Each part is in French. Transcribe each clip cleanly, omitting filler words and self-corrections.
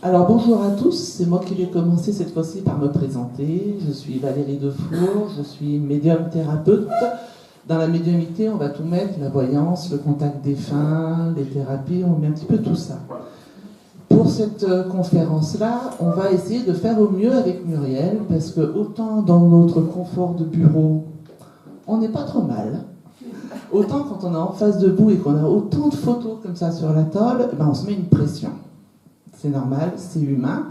Alors bonjour à tous, c'est moi qui vais commencer cette fois-ci par me présenter. Je suis Valérie Defour, je suis médium thérapeute. Dans la médiumnité, on va tout mettre, la voyance, le contact défunt, les thérapies, on met un petit peu tout ça. Pour cette conférence-là, on va essayer de faire au mieux avec Muriel, parce que autant dans notre confort de bureau, on n'est pas trop mal. Autant quand on est en face de vous et qu'on a autant de photos comme ça sur la table, ben on se met une pression. C'est normal, c'est humain.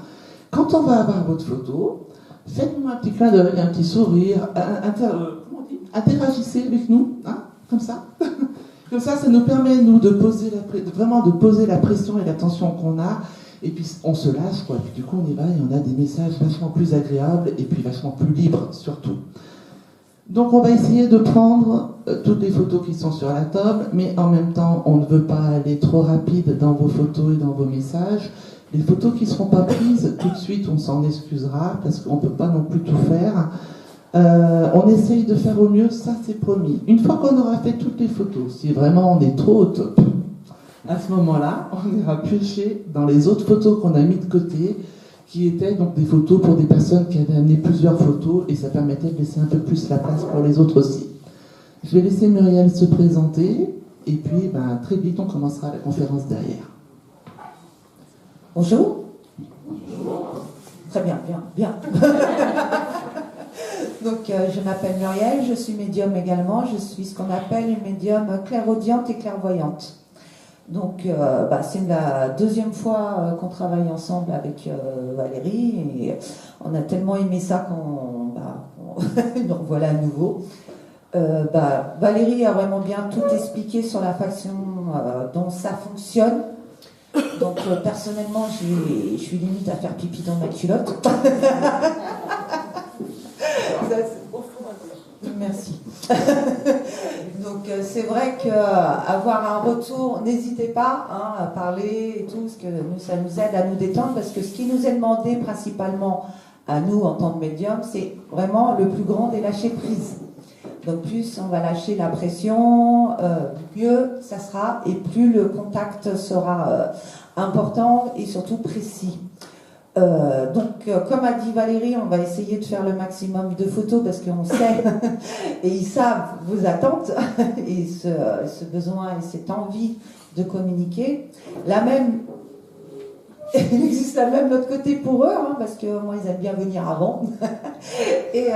Quand on va avoir votre photo, faites-nous un petit clin d'œil, un petit sourire, interagissez avec nous, hein, comme ça. Comme ça nous permet, nous, vraiment de poser la pression et l'attention qu'on a, et puis on se lâche, quoi. Puis du coup, on y va et on a des messages vachement plus agréables, et puis vachement plus libres, surtout. Donc on va essayer de prendre toutes les photos qui sont sur la table, mais en même temps, on ne veut pas aller trop rapide dans vos photos et dans vos messages. Les photos qui ne seront pas prises tout de suite, on s'en excusera, parce qu'on ne peut pas non plus tout faire. On essaye de faire au mieux, ça c'est promis. Une fois qu'on aura fait toutes les photos, si vraiment on est trop au top, à ce moment-là, on ira piocher dans les autres photos qu'on a mis de côté, qui étaient donc des photos pour des personnes qui avaient amené plusieurs photos, et ça permettait de laisser un peu plus la place pour les autres aussi. Je vais laisser Muriel se présenter, et puis très vite on commencera la conférence derrière. Bonjour. Très bien, bien. Donc, je m'appelle Muriel, je suis médium également. Je suis ce qu'on appelle une médium clairaudiente et clairvoyante. Donc, c'est la deuxième fois qu'on travaille ensemble avec Valérie. Et on a tellement aimé ça qu'on nous revoilà à nouveau. Valérie a vraiment bien tout expliqué sur la façon dont ça fonctionne. Donc personnellement, je suis limite à faire pipi dans ma culotte. Merci. Donc c'est vrai qu'avoir un retour, n'hésitez pas à parler et tout, parce que ça nous aide à nous détendre, parce que ce qui nous est demandé principalement à nous en tant que médium, c'est vraiment le plus grand des lâcher prise. Donc plus on va lâcher la pression, mieux ça sera, et plus le contact sera important et surtout précis. Comme a dit Valérie, on va essayer de faire le maximum de photos parce qu'on sait et ils savent vos attentes et ce besoin et cette envie de communiquer. Il existe la même de l'autre côté pour eux, parce que moi ils aiment bien venir avant. Et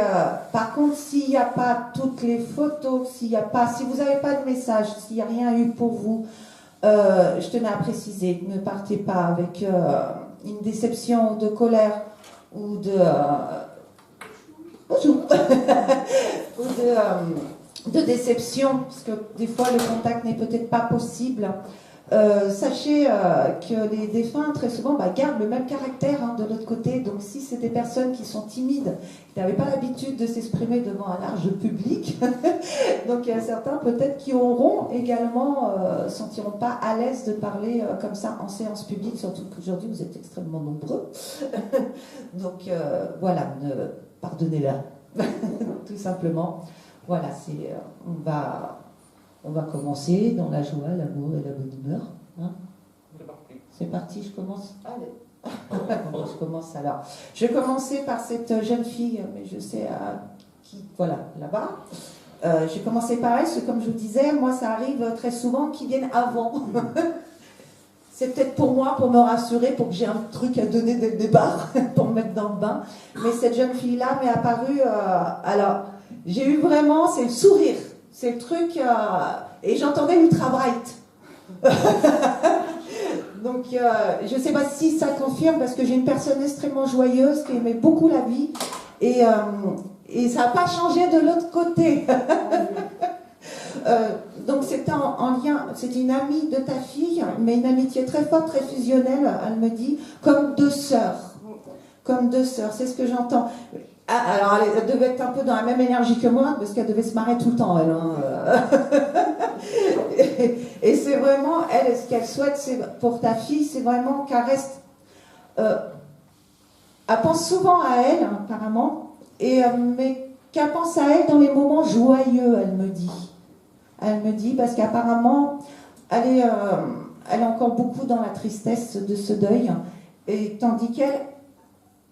par contre, s'il n'y a pas toutes les photos, si vous n'avez pas de message, s'il n'y a rien eu pour vous, je tenais à préciser, ne partez pas avec une déception, de colère ou de de déception, parce que des fois le contact n'est peut-être pas possible. Sachez que les défunts très souvent gardent le même caractère de l'autre côté. Donc si c'est des personnes qui sont timides, qui n'avaient pas l'habitude de s'exprimer devant un large public, donc il y a certains peut-être qui auront également sentiront pas à l'aise de parler comme ça en séance publique, surtout qu'aujourd'hui vous êtes extrêmement nombreux. Donc voilà, pardonnez-la, tout simplement. Voilà, on va commencer dans la joie, l'amour et la bonne humeur. C'est parti, je commence. Allez. Bon, je commence alors. Je vais commencer par cette jeune fille, mais je sais voilà, là-bas. J'ai commencé par elle, parce que comme je vous disais, moi ça arrive très souvent qu'ils viennent avant. C'est peut-être pour moi, pour me rassurer, pour que j'ai un truc à donner dès le départ, pour me mettre dans le bain. Mais cette jeune fille-là m'est apparue, alors, j'ai eu vraiment, c'est le sourire. C'est le truc, et j'entendais Ultra Bright. Donc, je ne sais pas si ça confirme, parce que j'ai une personne extrêmement joyeuse qui aimait beaucoup la vie, et ça n'a pas changé de l'autre côté. Donc, c'était en lien, c'était une amie de ta fille, mais une amitié très forte, très fusionnelle, elle me dit, comme deux sœurs. Comme deux sœurs, c'est ce que j'entends. Alors, elle devait être un peu dans la même énergie que moi, parce qu'elle devait se marrer tout le temps, elle. Et c'est vraiment, elle, ce qu'elle souhaite, c'est pour ta fille, c'est vraiment qu'elle reste... elle pense souvent à elle, apparemment, mais qu'elle pense à elle dans les moments joyeux, elle me dit. Elle me dit, parce qu'apparemment, elle est encore beaucoup dans la tristesse de ce deuil, Et tandis qu'elle,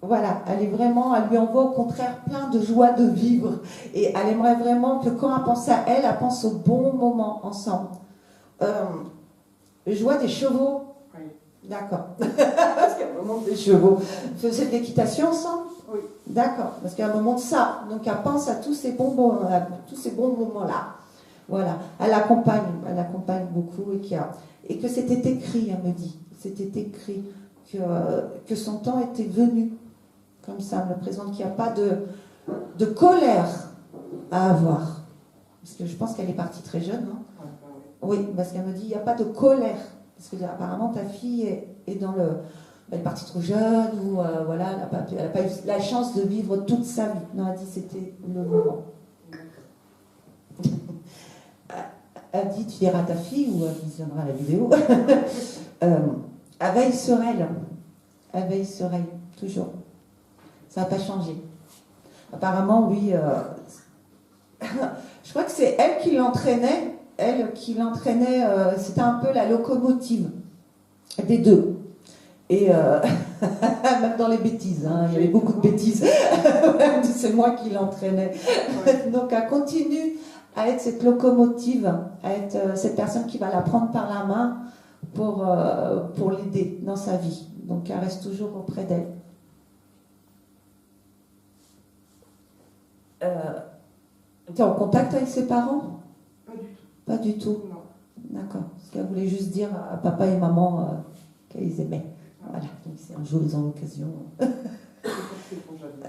voilà, elle est vraiment, elle lui envoie au contraire plein de joie de vivre. Et elle aimerait vraiment que quand elle pense à elle pense au bon moment ensemble. Je vois des chevaux. Oui. D'accord. Parce qu'à un moment des chevaux. Vous faisiez de l'équitation ensemble? Oui. D'accord. Parce qu'à un moment de ça, donc elle pense à tous ces bons moments-là. Voilà. Elle accompagne beaucoup et que c'était écrit, elle me dit. C'était écrit que son temps était venu. Comme ça, elle me présente qu'il n'y a pas de colère à avoir. Parce que je pense qu'elle est partie très jeune, non? Oui, parce qu'elle me dit, il n'y a pas de colère. Parce que apparemment, ta fille est dans le... Elle est partie trop jeune, ou voilà, elle n'a pas eu la chance de vivre toute sa vie. Non, elle dit, c'était le moment. Elle dit, tu diras à ta fille, ou elle visionnera la vidéo, elle veille sur elle. Elle veille sur elle, toujours. Ça n'a pas changé. Apparemment, oui. Je crois que c'est elle qui l'entraînait. C'était un peu la locomotive des deux. Et même dans les bêtises, hein, il y avait beaucoup de bêtises. C'est moi qui l'entraînais. Donc elle continue à être cette locomotive, à être cette personne qui va la prendre par la main pour l'aider dans sa vie. Donc elle reste toujours auprès d'elle. Tu es en contact avec ses parents? Pas du tout. Pas du tout? Non. D'accord. Parce qu'elle voulait juste dire à papa et maman qu'elles aimaient. Voilà. Donc si un jour ils ont l'occasion.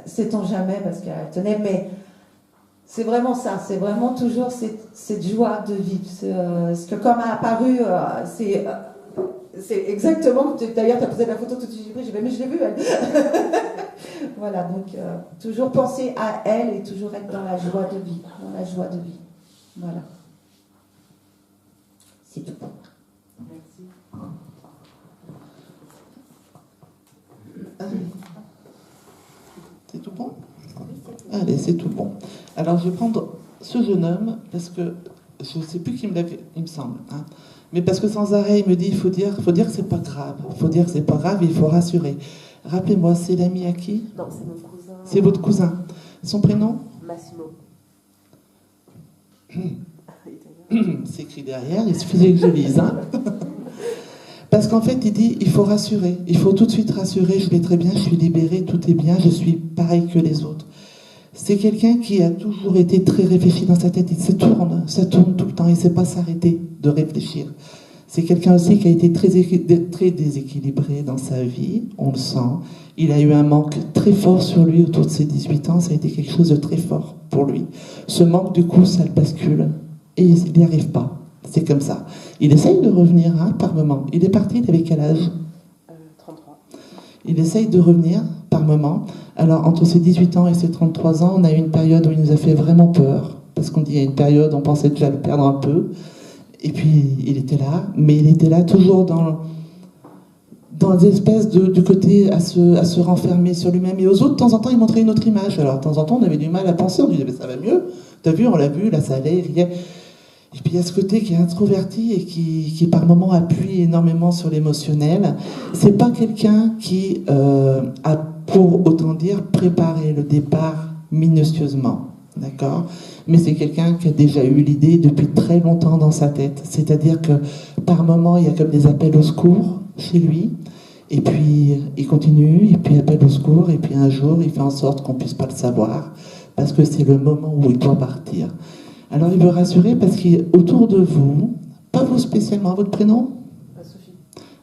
Sait-on jamais, parce qu'elle tenait. Mais c'est vraiment ça. C'est vraiment toujours cette joie de vivre. Ce que comme a apparu, c'est exactement. D'ailleurs, tu as posé la photo tout de suite. J'ai dit, mais je l'ai vue, elle. Voilà, donc toujours penser à elle et toujours être dans la joie de vie. Dans la joie de vie. Voilà. C'est tout pour moi. Merci. C'est tout bon? Allez, c'est tout bon. Alors, je vais prendre ce jeune homme, parce que je ne sais plus qui me l'a fait, il me semble. Hein. Mais parce que sans arrêt, il me dit, il faut dire que c'est pas grave. Il faut dire que c'est pas grave, il faut rassurer. Rappelez-moi, c'est l'ami à qui? Non, c'est mon cousin. C'est votre cousin. Son prénom? Massimo. C'est écrit derrière, il suffisait que je lise. Hein. Parce qu'en fait, il dit, il faut rassurer. Il faut tout de suite rassurer, je vais très bien, je suis libérée, tout est bien, je suis pareil que les autres. C'est quelqu'un qui a toujours été très réfléchi dans sa tête. Ça tourne tout le temps, il ne sait pas s'arrêter de réfléchir. C'est quelqu'un aussi qui a été très déséquilibré dans sa vie, on le sent. Il a eu un manque très fort sur lui autour de ses 18 ans, ça a été quelque chose de très fort pour lui. Ce manque, du coup, ça le bascule et il n'y arrive pas. C'est comme ça. Il essaye de revenir par moment. Il est parti, il avait quel âge? 33. Il essaye de revenir par moment. Alors, entre ses 18 ans et ses 33 ans, on a eu une période où il nous a fait vraiment peur. Parce qu'on dit, il y a une période, on pensait déjà le perdre un peu. Et puis, il était là. Mais il était là toujours dans des espèces de côté à se renfermer sur lui-même. Et aux autres, de temps en temps, il montrait une autre image. Alors, de temps en temps, on avait du mal à penser. On disait, mais ça va mieux. T'as vu, on l'a vu, là, ça allait, il riait. Et puis il y a ce côté qui est introverti et qui par moments appuie énormément sur l'émotionnel. C'est pas quelqu'un qui a, pour autant dire, préparé le départ minutieusement, d'accord? Mais c'est quelqu'un qui a déjà eu l'idée depuis très longtemps dans sa tête. C'est-à-dire que par moments, il y a comme des appels au secours chez lui. Et puis il continue, et puis appel au secours, et puis un jour, il fait en sorte qu'on puisse pas le savoir, parce que c'est le moment où il doit partir. Alors il veut rassurer parce qu'autour de vous, pas vous spécialement, votre prénom? Sophie.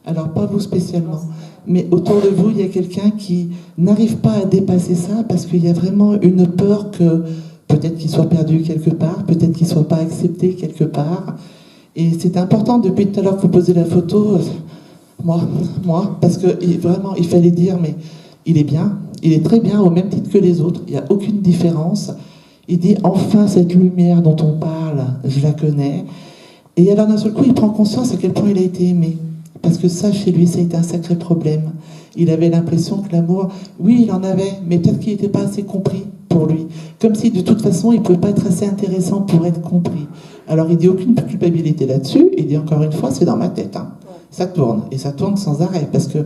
Alors pas vous spécialement, mais autour de vous, il y a quelqu'un qui n'arrive pas à dépasser ça parce qu'il y a vraiment une peur que peut-être qu'il soit perdu quelque part, peut-être qu'il ne soit pas accepté quelque part. Et c'est important, depuis tout à l'heure que vous posez la photo, moi, parce que vraiment, il fallait dire, mais il est bien, il est très bien au même titre que les autres, il n'y a aucune différence. Il dit, enfin, cette lumière dont on parle, je la connais. Et alors, d'un seul coup, il prend conscience à quel point il a été aimé. Parce que ça, chez lui, ça a été un sacré problème. Il avait l'impression que l'amour, oui, il en avait, mais peut-être qu'il n'était pas assez compris pour lui. Comme si, de toute façon, il ne pouvait pas être assez intéressant pour être compris. Alors, il dit aucune culpabilité là-dessus. Il dit, encore une fois, c'est dans ma tête. Hein. Ça tourne, et ça tourne sans arrêt. Parce que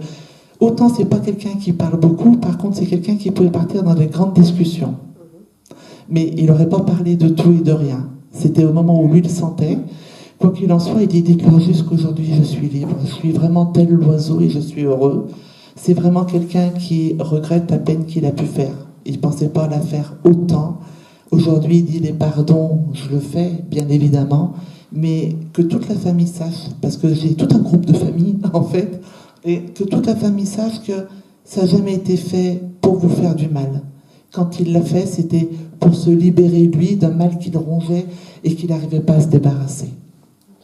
Autant c'est pas quelqu'un qui parle beaucoup, par contre c'est quelqu'un qui pouvait partir dans des grandes discussions. Mais il n'aurait pas parlé de tout et de rien. C'était au moment où lui le sentait. Quoi qu'il en soit, il dit dites-leur juste qu'aujourd'hui je suis libre. Je suis vraiment tel l'oiseau et je suis heureux. C'est vraiment quelqu'un qui regrette la peine qu'il a pu faire. Il ne pensait pas la faire autant. Aujourd'hui, il dit les pardons, je le fais, bien évidemment. Mais que toute la famille sache, parce que j'ai tout un groupe de famille, en fait, et que toute la famille sache que ça n'a jamais été fait pour vous faire du mal. Quand il l'a fait, c'était pour se libérer, lui, d'un mal qu'il rongeait et qu'il n'arrivait pas à se débarrasser.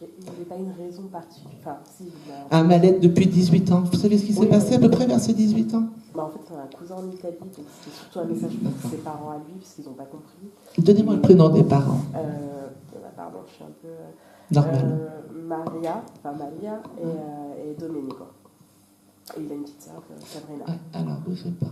Ok, il n'avait pas une raison particulière. Enfin, si, Un mal-être depuis 18 ans. Vous savez ce qui s'est passé à peu près vers ses 18 ans? Bah, en fait, c'est un cousin en Italie, donc c'était surtout un message pour ses parents à lui, parce qu'ils n'ont pas compris. Donnez-moi le prénom des parents. Pardon, je suis un peu... Normal. Maria et Domenico. Et il a une petite sœur, Sabrina. Alors, bougez pas.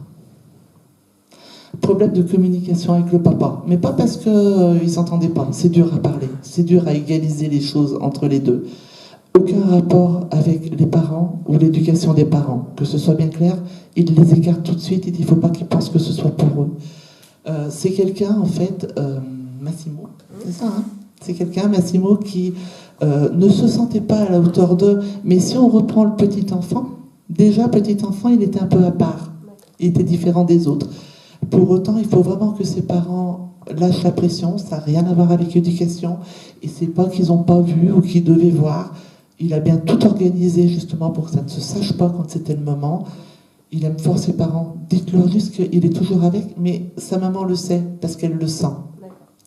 Problème de communication avec le papa. Mais pas parce qu'ils ne s'entendaient pas. C'est dur à parler. C'est dur à égaliser les choses entre les deux. Aucun rapport avec les parents ou l'éducation des parents. Que ce soit bien clair, il les écarte tout de suite. Il dit, il ne faut pas qu'ils pensent que ce soit pour eux. C'est quelqu'un, en fait, Massimo, c'est ça, hein? C'est quelqu'un, Massimo, qui ne se sentait pas à la hauteur d'eux. Mais si on reprend le petit enfant, déjà, petit enfant, il était un peu à part. Il était différent des autres. Pour autant, il faut vraiment que ses parents lâchent la pression. Ça n'a rien à voir avec l'éducation. Et c'est pas qu'ils n'ont pas vu ou qu'ils devaient voir. Il a bien tout organisé justement pour que ça ne se sache pas quand c'était le moment. Il aime fort ses parents. Dites-leur juste qu'il est toujours avec, mais sa maman le sait parce qu'elle le sent.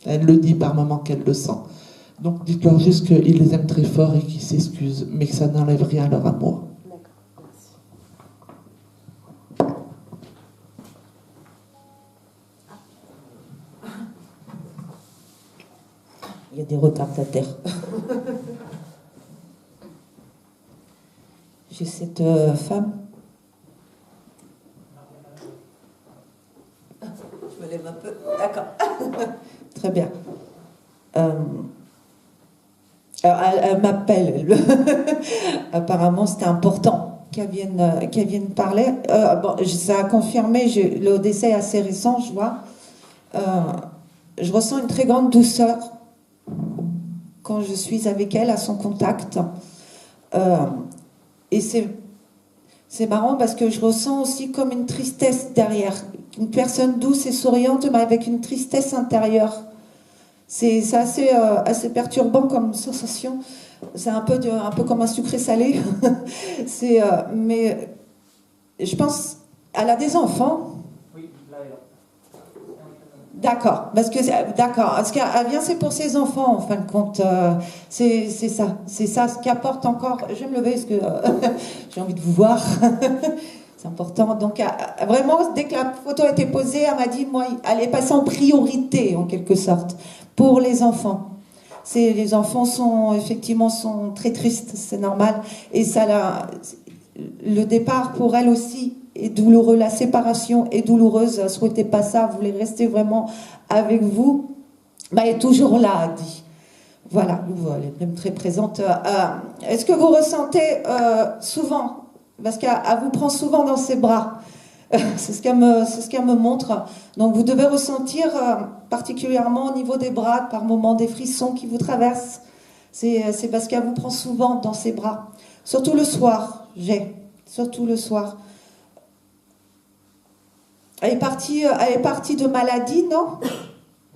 Elle le dit par moments qu'elle le sent. Donc dites-leur juste qu'il les aime très fort et qu'il s'excuse, mais que ça n'enlève rien à leur amour. D'accord, merci. Il y a des retardataires. J'ai cette femme. Je me lève un peu. D'accord. Très bien. Alors, elle m'appelle. Apparemment, c'était important qu'elle vienne parler. Bon, ça a confirmé. Le décès est assez récent, je vois. Je ressens une très grande douceur quand je suis avec elle, à son contact. Et c'est marrant parce que je ressens aussi comme une tristesse derrière. Une personne douce et souriante, mais avec une tristesse intérieure. C'est assez perturbant comme sensation. C'est un peu comme un sucré salé. Mais je pense, elle a des enfants. Oui, là et là. D'accord, parce qu'elle vient, c'est pour ses enfants en fin de compte. C'est ça ce qui apporte encore. Je vais me lever parce que j'ai envie de vous voir. C'est important. Donc vraiment, dès que la photo a été posée, elle m'a dit, moi, elle est passée en priorité en quelque sorte pour les enfants. Les enfants sont très tristes, c'est normal. Et le départ pour elle aussi est douloureux. La séparation est douloureuse. Elle ne souhaitait pas ça. Elle voulait rester vraiment avec vous. Elle est toujours là, elle dit. Voilà, elle est même très présente. Est-ce que vous ressentez souvent, parce qu'elle vous prend souvent dans ses bras, c'est ce qu'elle me montre. Donc vous devez ressentir particulièrement au niveau des bras, par moments, des frissons qui vous traversent. C'est parce qu'elle vous prend souvent dans ses bras. Surtout le soir, surtout le soir. Elle est partie de maladie, non?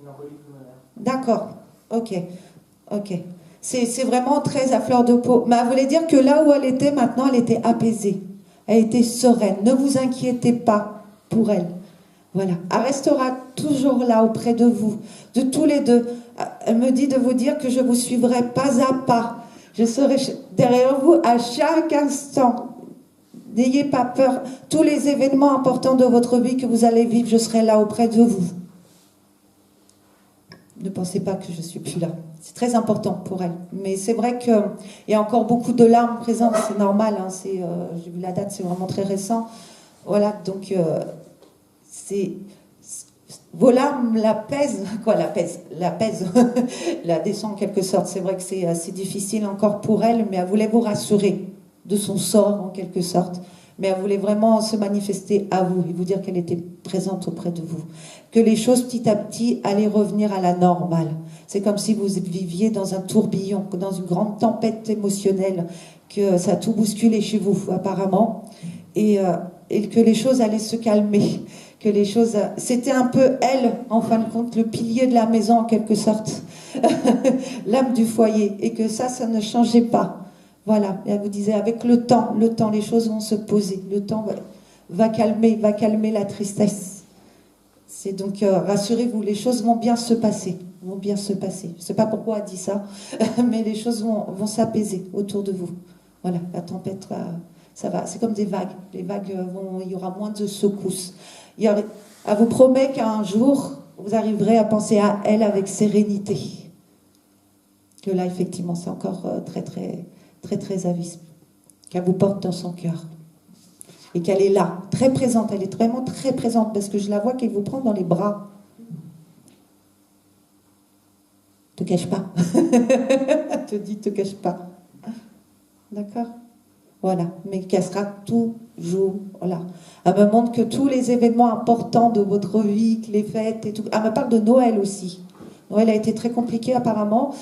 Une embolie pulmonaire. D'accord, ok. C'est vraiment très à fleur de peau. Mais elle voulait dire que là où elle était maintenant, elle était apaisée. Elle était sereine. Ne vous inquiétez pas pour elle. Voilà. Elle restera toujours là auprès de vous, de tous les deux. Elle me dit de vous dire que je vous suivrai pas à pas. Je serai derrière vous à chaque instant. N'ayez pas peur. Tous les événements importants de votre vie que vous allez vivre, je serai là auprès de vous. Ne pensez pas que je suis plus là. C'est très important pour elle. Mais c'est vrai qu'il y a encore beaucoup de larmes présentes. C'est normal. Hein, j'ai vu la date, c'est vraiment très récent. Voilà, donc vos larmes la pèsent. Quoi, la pèse la descend en quelque sorte. C'est vrai que c'est assez difficile encore pour elle, mais elle voulait vous rassurer de son sort en quelque sorte. mais elle voulait vraiment se manifester à vous et vous dire qu'elle était présente auprès de vous. Que les choses petit à petit allaient revenir à la normale. C'est comme si vous viviez dans un tourbillon, dans une grande tempête émotionnelle, que ça a tout bousculé chez vous apparemment, et que les choses allaient se calmer. Que les choses, c'était un peu elle, en fin de compte, le pilier de la maison en quelque sorte, l'âme du foyer, et que ça ne changeait pas. Voilà, et elle vous disait, avec le temps, les choses vont se poser, le temps va calmer la tristesse. C'est donc, rassurez-vous, les choses vont bien se passer, Je ne sais pas pourquoi elle dit ça, mais les choses vont s'apaiser autour de vous. Voilà, la tempête ça va, c'est comme des vagues. Les vagues il y aura moins de secousses. Elle vous promet qu'un jour, vous arriverez à penser à elle avec sérénité. Que là, effectivement, c'est encore très à vis. Qu'elle vous porte dans son cœur. Et qu'elle est là, très présente. Elle est vraiment très présente parce que je la vois qu'elle vous prend dans les bras. Te cache pas. Elle te dit, te cache pas. D'accord ? Voilà, mais qu'elle sera toujours là. Elle me montre que tous les événements importants de votre vie, que les fêtes et tout. Elle me parle de Noël aussi. Noël a été très compliqué apparemment,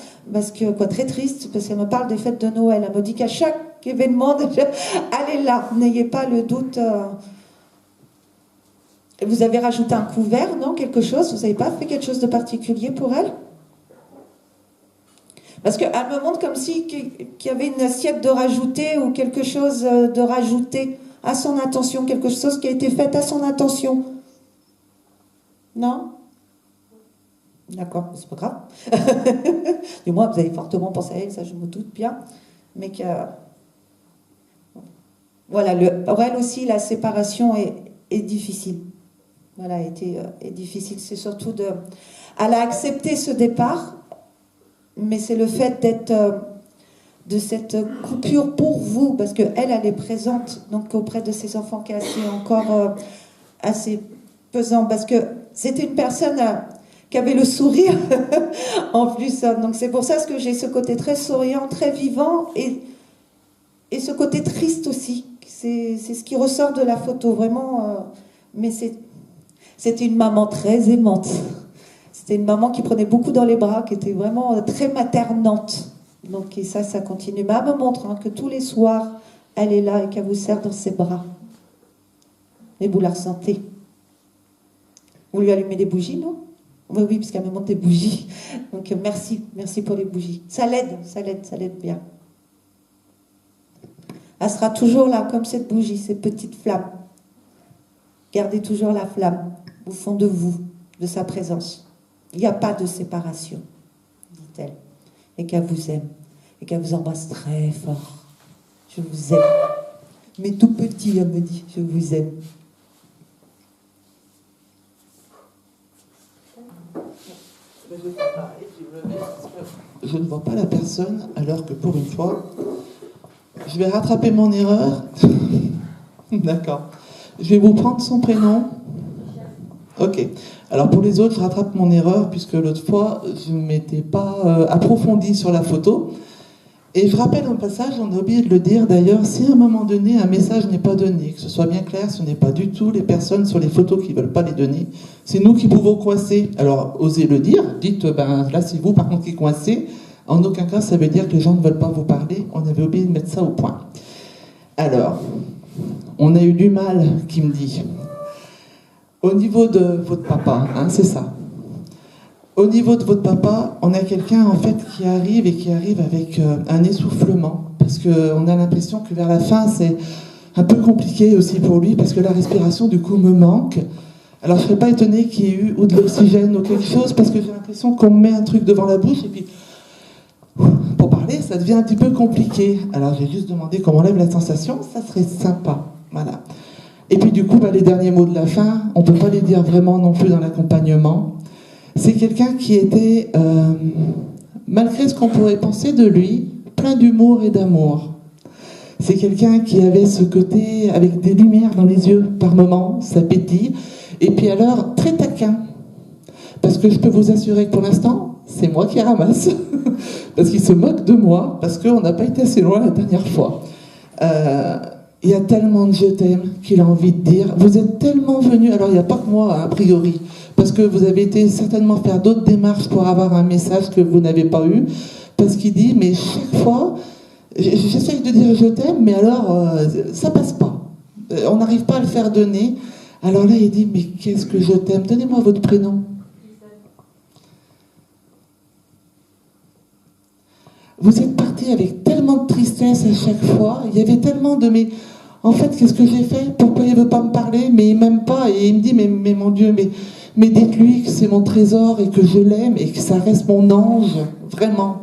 très triste, parce qu'elle me parle des fêtes de Noël. Elle me dit qu'à chaque événement, elle est là. N'ayez pas le doute. Vous avez rajouté un couvert, non ? Quelque chose ? Vous n'avez pas fait quelque chose de particulier pour elle ? Parce qu'elle me montre comme si qu'il y avait une assiette de rajouter ou quelque chose de rajouter à son intention, quelque chose qui a été fait à son intention. Non ? D'accord, c'est pas grave. Du moins, vous avez fortement pensé à elle, ça je me doute bien. Mais que... Voilà, pour elle aussi, la séparation est difficile. Voilà, est difficile. C'est surtout Elle a accepté ce départ, mais c'est le fait d'être de cette coupure pour vous, parce qu'elle est présente donc auprès de ses enfants qui est encore assez pesant, parce que c'était une personne qui avait le sourire en plus. Donc c'est pour ça que j'ai ce côté très souriant, très vivant, et ce côté triste aussi. C'est ce qui ressort de la photo, vraiment. Mais c'était une maman très aimante. C'était une maman qui prenait beaucoup dans les bras, qui était vraiment très maternante. Donc, et ça continue. Mais elle me montre que tous les soirs, elle est là et qu'elle vous serre dans ses bras. Et vous la ressentez. Vous lui allumez des bougies, non ? Oui, parce qu'elle me montre des bougies. Donc, merci pour les bougies. Ça l'aide bien. Elle sera toujours là, comme cette bougie, cette petite flamme. Gardez toujours la flamme au fond de vous, de sa présence. Il n'y a pas de séparation, dit-elle. Et qu'elle vous aime. Et qu'elle vous embrasse très fort. Je vous aime. Mais tout petit, elle me dit, je vous aime. Je ne vois pas la personne, alors que pour une fois, je vais rattraper mon erreur. D'accord. Je vais vous prendre son prénom. Ok. Alors pour les autres, je rattrape mon erreur, puisque l'autre fois, je ne m'étais pas approfondie sur la photo. Et je rappelle un passage, on a oublié de le dire d'ailleurs, si à un moment donné, un message n'est pas donné, que ce soit bien clair, ce n'est pas du tout les personnes sur les photos qui ne veulent pas les donner, c'est nous qui pouvons coincer. Alors osez le dire, dites, là c'est vous par contre qui coincez. En aucun cas, ça veut dire que les gens ne veulent pas vous parler, on avait oublié de mettre ça au point. Alors, on a eu du mal, qui me dit... Au niveau de votre papa, c'est ça. Au niveau de votre papa, on a quelqu'un en fait qui arrive avec un essoufflement, parce qu'on a l'impression que vers la fin c'est un peu compliqué aussi pour lui, parce que la respiration du coup me manque. Alors je ne serais pas étonnée qu'il y ait eu ou de l'oxygène ou quelque chose, parce que j'ai l'impression qu'on me met un truc devant la bouche et puis pour parler ça devient un petit peu compliqué. Alors j'ai juste demandé qu'on enlève la sensation, ça serait sympa. Voilà. Et puis du coup, les derniers mots de la fin, on ne peut pas les dire vraiment non plus dans l'accompagnement. C'est quelqu'un qui était, malgré ce qu'on pourrait penser de lui, plein d'humour et d'amour. C'est quelqu'un qui avait ce côté avec des lumières dans les yeux par moments, ça pétille, et puis alors très taquin. Parce que je peux vous assurer que pour l'instant, c'est moi qui ramasse. Parce qu'il se moque de moi, parce qu'on n'a pas été assez loin la dernière fois. Il y a tellement de je t'aime qu'il a envie de dire. Vous êtes tellement venus, alors il n'y a pas que moi a priori, parce que vous avez été certainement faire d'autres démarches pour avoir un message que vous n'avez pas eu, parce qu'il dit, mais chaque fois, j'essaye de dire je t'aime, mais alors ça passe pas. On n'arrive pas à le faire donner. Alors là, il dit, mais qu'est-ce que je t'aime? Donnez-moi votre prénom. Vous êtes parti avec tellement de tristesse à chaque fois. Il y avait tellement de mais. En fait, qu'est-ce que j'ai fait? Pourquoi il ne veut pas me parler? Mais il m'aime pas. Et il me dit, mais mon Dieu, mais dites-lui que c'est mon trésor et que je l'aime et que ça reste mon ange. Vraiment.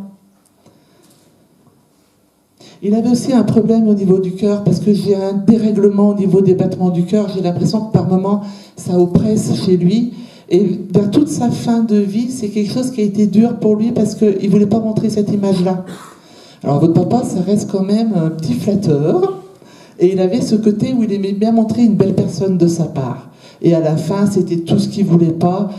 Il avait aussi un problème au niveau du cœur parce que j'ai un dérèglement au niveau des battements du cœur. J'ai l'impression que par moments, ça oppresse chez lui. Et vers toute sa fin de vie, c'est quelque chose qui a été dur pour lui parce qu'il ne voulait pas montrer cette image-là. Alors votre papa, ça reste quand même un petit flatteur. Et il avait ce côté où il aimait bien montrer une belle personne de sa part. Et à la fin, c'était tout ce qu'il ne voulait pas.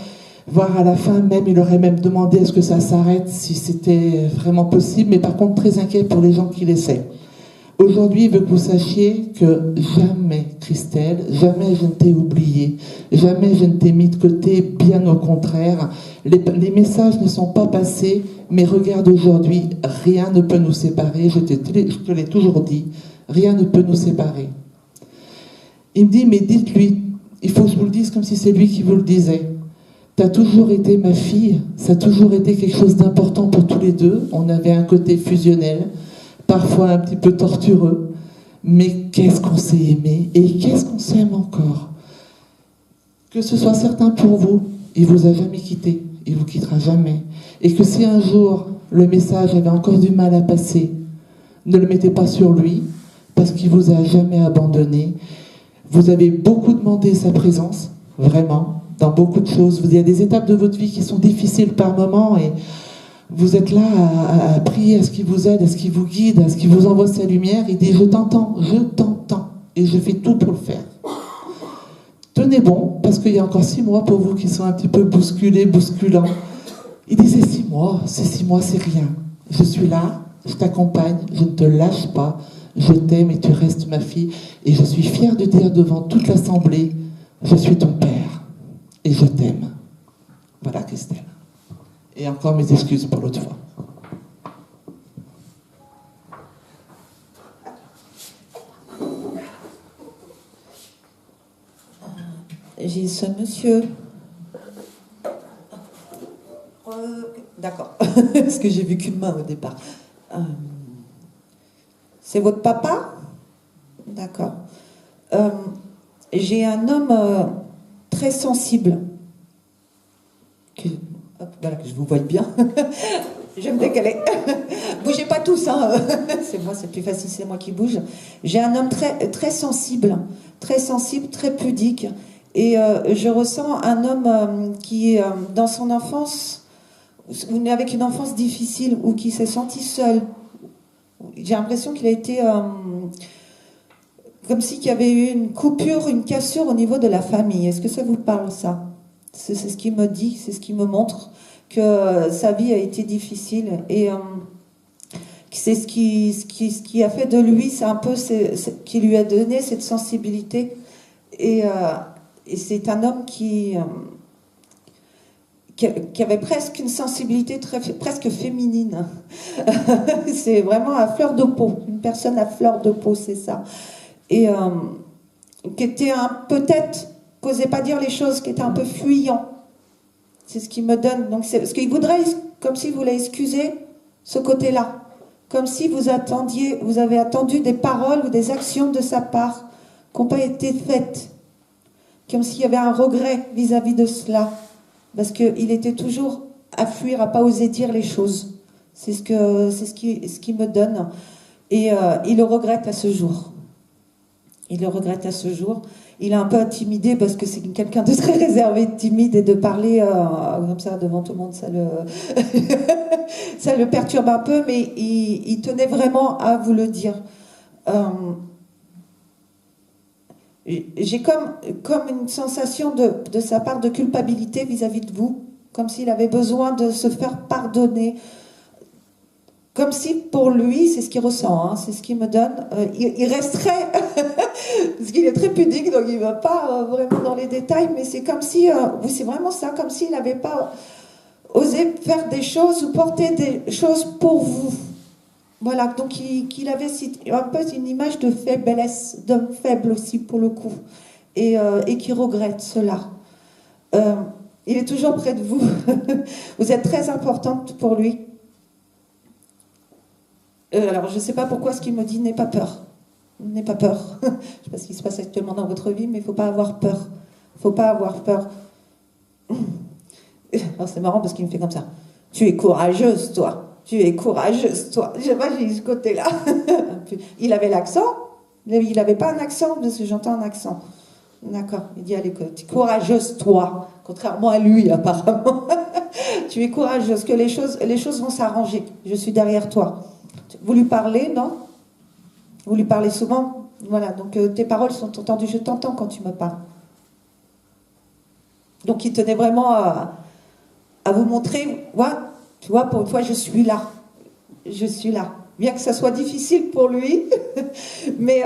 Voire à la fin, même, il aurait même demandé est-ce que ça s'arrête, si c'était vraiment possible. Mais par contre, très inquiet pour les gens qui laissaient. Aujourd'hui, il veut que vous sachiez que jamais, Christelle, jamais je ne t'ai oublié. Jamais je ne t'ai mis de côté, bien au contraire. Les messages ne sont pas passés, mais regarde aujourd'hui, rien ne peut nous séparer. Je te l'ai toujours dit. Rien ne peut nous séparer. Il me dit, mais dites-lui, il faut que je vous le dise comme si c'est lui qui vous le disait. T'as toujours été ma fille, ça a toujours été quelque chose d'important pour tous les deux. On avait un côté fusionnel, parfois un petit peu tortureux, mais qu'est-ce qu'on s'est aimé et qu'est-ce qu'on s'aime encore. Que ce soit certain pour vous, il vous a jamais quitté, il vous quittera jamais. Et que si un jour le message avait encore du mal à passer, ne le mettez pas sur lui, parce qu'il vous a jamais abandonné. Vous avez beaucoup demandé sa présence, vraiment, dans beaucoup de choses. Il y a des étapes de votre vie qui sont difficiles par moments et vous êtes là à prier à ce qu'il vous aide, à ce qu'il vous guide, à ce qu'il vous envoie sa lumière. Il dit, je t'entends, et je fais tout pour le faire. Tenez bon, parce qu'il y a encore 6 mois pour vous qui sont un petit peu bousculants. Il dit, c'est 6 mois, c'est rien. Je suis là, je t'accompagne, je ne te lâche pas. Je t'aime et tu restes ma fille. Et je suis fière de dire devant toute l'assemblée, je suis ton père et je t'aime. Voilà, Christelle. Et encore mes excuses pour l'autre fois. J'ai ce monsieur. D'accord. Parce que j'ai vu qu'une main au départ. C'est votre papa? D'accord. J'ai un homme très sensible. Voilà, que je vous voie bien. Je me décalais. Bougez pas tous, hein. C'est moi, c'est plus facile, c'est moi qui bouge. J'ai un homme très sensible, très pudique. Et je ressens un homme qui, dans son enfance, ou avec une enfance difficile, ou qui s'est senti seul. J'ai l'impression qu'il a été comme s'il y avait eu une coupure, une cassure au niveau de la famille. Est-ce que ça vous parle, ça? C'est ce qu'il me dit, c'est ce qui me montre que sa vie a été difficile. Et c'est ce qui a fait de lui, c'est un peu qui lui a donné cette sensibilité. Et c'est un homme qui avait presque une sensibilité presque féminine. C'est vraiment à fleur de peau. Une personne à fleur de peau, c'est ça. Et qui était peut-être, n'osait pas dire les choses, qui était un peu fuyant. C'est ce qu'il me donne. Donc parce qu'il voudrait, comme s'il voulait excuser ce côté-là. Comme si vous avez attendu des paroles ou des actions de sa part qui n'ont pas été faites. Comme s'il y avait un regret vis-à-vis de cela. Parce qu'il était toujours à fuir, à pas oser dire les choses. C'est ce qu'il me donne. Et il le regrette à ce jour. Il le regrette à ce jour. Il est un peu intimidé parce que c'est quelqu'un de très réservé, timide, et de parler comme ça devant tout le monde, ça le perturbe un peu, mais il tenait vraiment à vous le dire. J'ai comme une sensation de sa part de culpabilité vis-à-vis de vous, comme s'il avait besoin de se faire pardonner, comme si pour lui, c'est ce qu'il ressent, hein, c'est ce qu'il me donne, il resterait Parce qu'il est très pudique, donc il ne va pas vraiment dans les détails, mais c'est comme si, c'est vraiment ça, comme s'il n'avait pas osé faire des choses ou porter des choses pour vous. Voilà, donc qu'il avait un peu une image de faiblesse, d'homme faible aussi pour le coup, et qui regrette cela. Il est toujours près de vous. Vous êtes très importante pour lui. Alors, je ne sais pas pourquoi ce qu'il me dit, n'aie pas peur. N'aie pas peur. Je ne sais pas ce qui se passe actuellement dans votre vie, mais il ne faut pas avoir peur. Il ne faut pas avoir peur. Alors, c'est marrant parce qu'il me fait comme ça. Tu es courageuse, toi. Tu es courageuse, toi. Je sais pas, j'ai ce côté-là. Il avait l'accent. Il n'avait pas un accent, parce que j'entends un accent. D'accord. Il dit, allez, tu es courageuse, toi. Contrairement à lui, apparemment. Tu es courageuse, que les choses vont s'arranger. Je suis derrière toi. Vous lui parlez, non? Vous lui parlez souvent? Voilà, donc tes paroles sont entendues. Je t'entends quand tu me parles. Donc il tenait vraiment à vous montrer, ouais, tu vois, pour une fois, je suis là. Je suis là. Bien que ça soit difficile pour lui, mais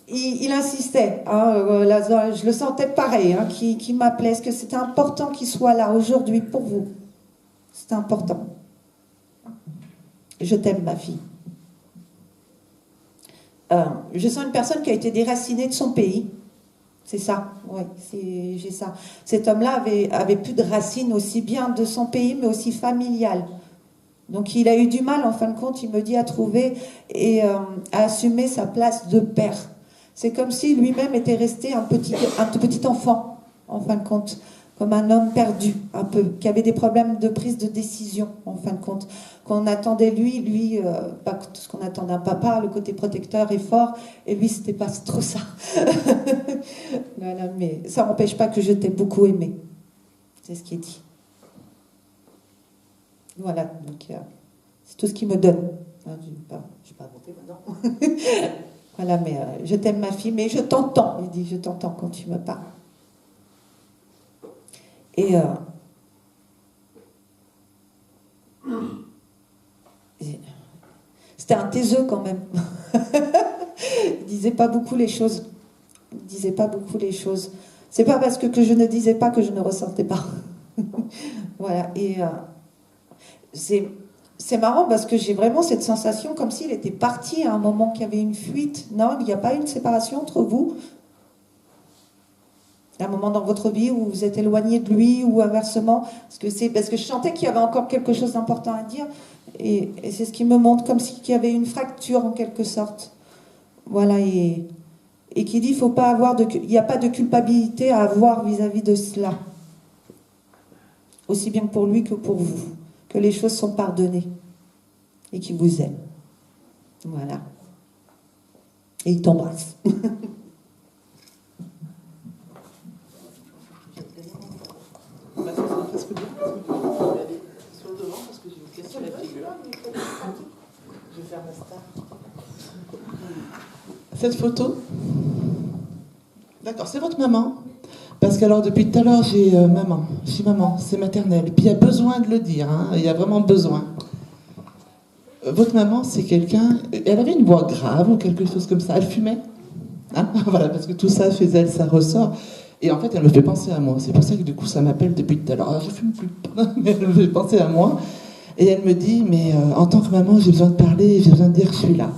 il insistait. Hein, là, je le sentais pareil, hein, qui m'appelait. Est-ce que c'était important qu'il soit là aujourd'hui pour vous? C'est important. Je t'aime, ma fille. Je sens une personne qui a été déracinée de son pays. C'est ça, oui, j'ai ça. Cet homme-là avait plus de racines aussi bien de son pays, mais aussi familiales. Donc il a eu du mal, en fin de compte, il me dit, à trouver et à assumer sa place de père. C'est comme si lui-même était resté un petit enfant, en fin de compte, comme un homme perdu, un peu, qui avait des problèmes de prise de décision, en fin de compte. Qu'on attendait lui, pas tout ce qu'on attend d'un papa, le côté protecteur est fort, et lui, c'était pas trop ça. Voilà, mais ça n'empêche pas que je t'ai beaucoup aimé. C'est ce qui est dit. Voilà, donc c'est tout ce qu'il me donne. Je ne vais pas monter maintenant. Voilà, mais je t'aime, ma fille, mais je t'entends. Il dit, je t'entends quand tu me parles. Et c'était un taiseux quand même. Il disait pas beaucoup les choses. Il disait pas beaucoup les choses. C'est pas parce que je ne disais pas que je ne ressentais pas. Voilà. Et c'est marrant parce que j'ai vraiment cette sensation comme s'il était parti à un moment, qu'il y avait une fuite. Non, il n'y a pas eu une séparation entre vous. Un moment dans votre vie où vous êtes éloigné de lui ou inversement, parce que je sentais qu'il y avait encore quelque chose d'important à dire, et c'est ce qui me montre comme s'il y avait une fracture en quelque sorte. Voilà, et qui dit il n'y a pas de culpabilité à avoir vis-à-vis de cela, aussi bien pour lui que pour vous, que les choses sont pardonnées et qu'il vous aime. Voilà. Et il t'embrasse. Presque bien. Regardez sur le devant parce que j'ai une question à la figure. Je vais faire ma star. Cette photo, d'accord, c'est votre maman. Parce que alors depuis tout à l'heure j'ai maman, c'est maternel. Puis il y a besoin de le dire, hein, il y a vraiment besoin. Votre maman, c'est quelqu'un, elle avait une voix grave ou quelque chose comme ça, elle fumait, hein, voilà, parce que tout ça chez elle, ça ressort. Et en fait, elle me fait penser à moi. C'est pour ça que du coup, ça m'appelle depuis tout à l'heure. Alors, je ne fume plus, mais elle me fait penser à moi. Et elle me dit, mais en tant que maman, j'ai besoin de parler, j'ai besoin de dire que je suis là.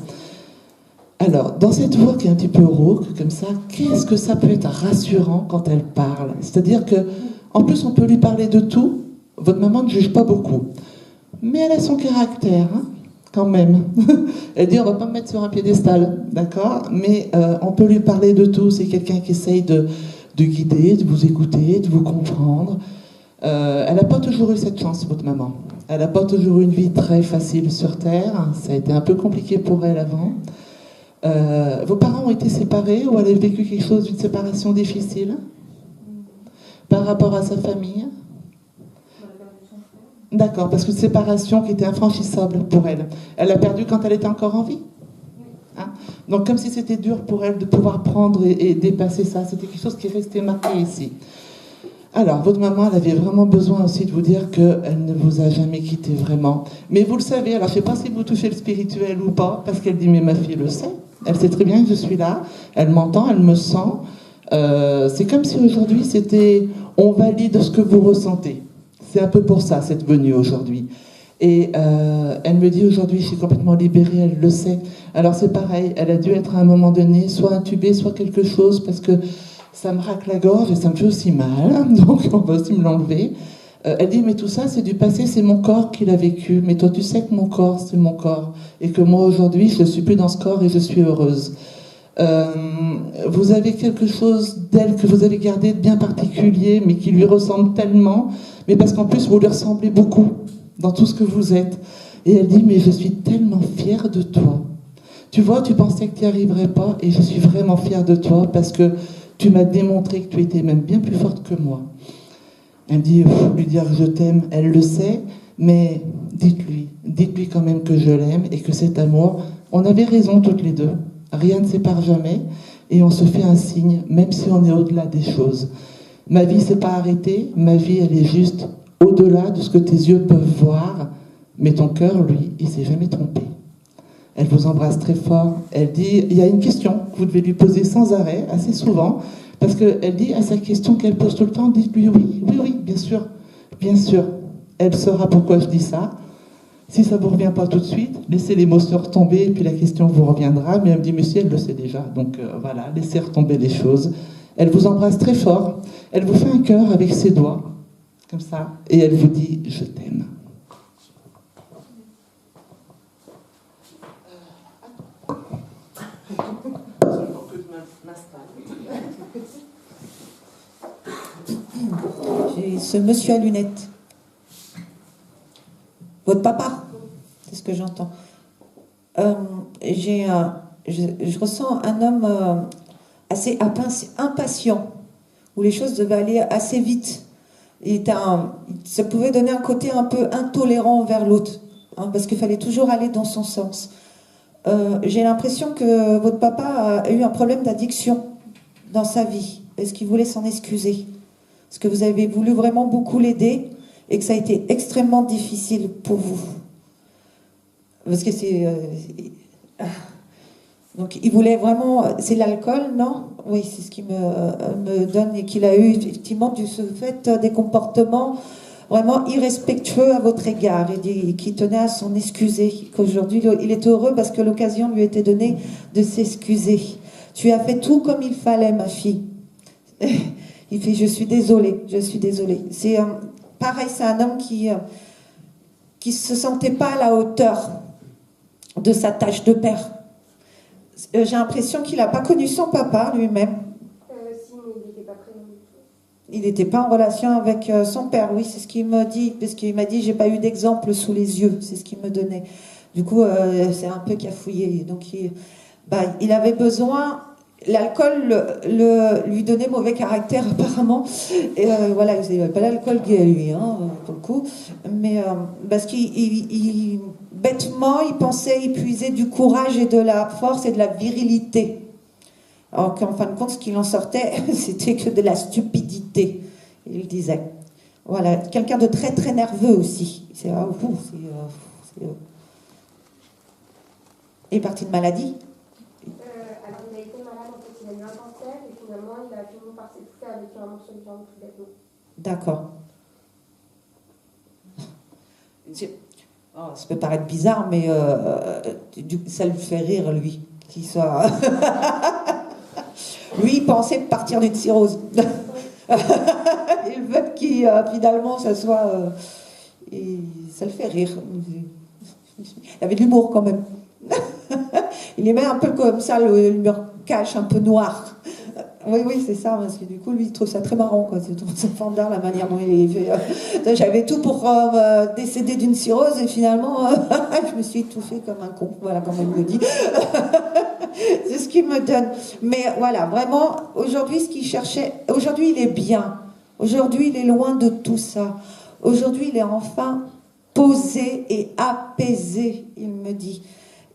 Alors, dans cette voix qui est un petit peu rauque, comme ça, qu'est-ce que ça peut être rassurant quand elle parle? C'est-à-dire que, en plus, on peut lui parler de tout. Votre maman ne juge pas beaucoup. Mais elle a son caractère, hein, quand même. Elle dit, on ne va pas me mettre sur un piédestal, d'accord? Mais on peut lui parler de tout. C'est quelqu'un qui essaye de guider, de vous écouter, de vous comprendre. Elle n'a pas toujours eu cette chance, votre maman. Elle n'a pas toujours eu une vie très facile sur Terre. Ça a été un peu compliqué pour elle avant. Vos parents ont été séparés ou elle a vécu quelque chose d'une séparation difficile par rapport à sa famille? D'accord, parce que une séparation qui était infranchissable pour elle. Elle l'a perdue quand elle était encore en vie? Hein? Donc comme si c'était dur pour elle de pouvoir prendre et dépasser ça. C'était quelque chose qui est resté marqué ici. Alors, votre maman, elle avait vraiment besoin aussi de vous dire qu'elle ne vous a jamais quitté vraiment. Mais vous le savez, alors je ne sais pas si vous touchez le spirituel ou pas, parce qu'elle dit, mais ma fille le sait, Elle sait très bien que je suis là. Elle m'entend, elle me sent. C'est comme si aujourd'hui, c'était « on valide ce que vous ressentez ». C'est un peu pour ça, cette venue aujourd'hui. Et elle me dit aujourd'hui, je suis complètement libérée, elle le sait. Alors c'est pareil, elle a dû être à un moment donné soit intubée, soit quelque chose, parce que ça me racle la gorge et ça me fait aussi mal, donc on va aussi me l'enlever. Elle dit, mais tout ça c'est du passé, c'est mon corps qui l'a vécu, mais toi tu sais que mon corps c'est mon corps, et que moi aujourd'hui je ne suis plus dans ce corps et je suis heureuse. Vous avez quelque chose d'elle que vous avez gardé de bien particulier, mais qui lui ressemble tellement, mais parce qu'en plus vous lui ressemblez beaucoup dans tout ce que vous êtes. Et elle dit, mais je suis tellement fière de toi. Tu vois, tu pensais que tu n'y arriverais pas, et je suis vraiment fière de toi, parce que tu m'as démontré que tu étais même bien plus forte que moi. Elle me dit, lui dire je t'aime, elle le sait, mais dites-lui quand même que je l'aime, et que cet amour, on avait raison toutes les deux. Rien ne sépare jamais, et on se fait un signe, même si on est au-delà des choses. Ma vie s'est pas arrêtée, ma vie elle est juste au-delà de ce que tes yeux peuvent voir, mais ton cœur, lui, il s'est jamais trompé. Elle vous embrasse très fort. Elle dit, il y a une question que vous devez lui poser sans arrêt, assez souvent, parce qu'elle dit à sa question qu'elle pose tout le temps, dites-lui oui, bien sûr, bien sûr. Elle saura pourquoi je dis ça. Si ça ne vous revient pas tout de suite, laissez l'émotion retomber, et puis la question vous reviendra. Mais elle me dit, mais si, elle le sait déjà. Donc voilà, laissez retomber les choses. Elle vous embrasse très fort. Elle vous fait un cœur avec ses doigts, comme ça, et elle vous dit, je t'aime. J'ai ce monsieur à lunettes. Votre papa, c'est ce que j'entends. Je ressens un homme assez impatient, où les choses devaient aller assez vite. Ça pouvait donner un côté un peu intolérant vers l'autre, hein, parce qu'il fallait toujours aller dans son sens. J'ai l'impression que votre papa a eu un problème d'addiction dans sa vie, parce qu'il voulait s'en excuser. Parce que vous avez voulu vraiment beaucoup l'aider, et que ça a été extrêmement difficile pour vous. Parce que donc il voulait vraiment... C'est l'alcool, non? Oui, c'est ce qui me donne, et qu'il a eu effectivement ce fait des comportements vraiment irrespectueux à votre égard, et qui tenait à s'en excuser. Qu'aujourd'hui, il est heureux parce que l'occasion lui a été donnée de s'excuser. Tu as fait tout comme il fallait, ma fille. Il fait, je suis désolée. C'est pareil, c'est un homme qui se sentait pas à la hauteur de sa tâche de père. J'ai l'impression qu'il n'a pas connu son papa lui-même. Si, mais il n'était pas présent du tout. Il n'était pas en relation avec son père, oui, c'est ce qu'il me dit, parce qu'il m'a dit, j'ai pas eu d'exemple sous les yeux, c'est ce qu'il me donnait. Du coup, c'est un peu cafouillé. Donc, il avait besoin... L'alcool lui donnait mauvais caractère apparemment. Et voilà, il n'avait pas l'alcool gay lui, hein, pour le coup. Mais parce qu'il bêtement, il pensait épuiser du courage et de la force et de la virilité. Alors qu'en fin de compte, ce qu'il en sortait, c'était que de la stupidité. Il disait. Voilà, quelqu'un de très très nerveux aussi. Il est parti de maladie. Alors il a été malade, en fait, il a eu un cancer et finalement il a fini par s'étouffer avec un morceau de viande tout bêtement. D'accord. Ça peut paraître bizarre, mais ça lui fait rire, lui. Lui, il pensait partir d'une cirrhose. Il veut qu'il, finalement, ça soit... et ça le fait rire. Il avait de l'humour, quand même. Il aimait un peu comme ça, l'humeur cache, un peu noir. Oui, c'est ça, parce que du coup, lui, il trouve ça très marrant, quoi. C'est tout ça fendard, la manière dont il fait. J'avais tout pour décéder d'une cirrhose, et finalement, je me suis étouffée comme un con. Voilà, comme il me dit. C'est ce qu'il me donne. Mais voilà, vraiment, aujourd'hui, ce qu'il cherchait, aujourd'hui, il est bien. Aujourd'hui, il est loin de tout ça. Aujourd'hui, il est enfin posé et apaisé, il me dit.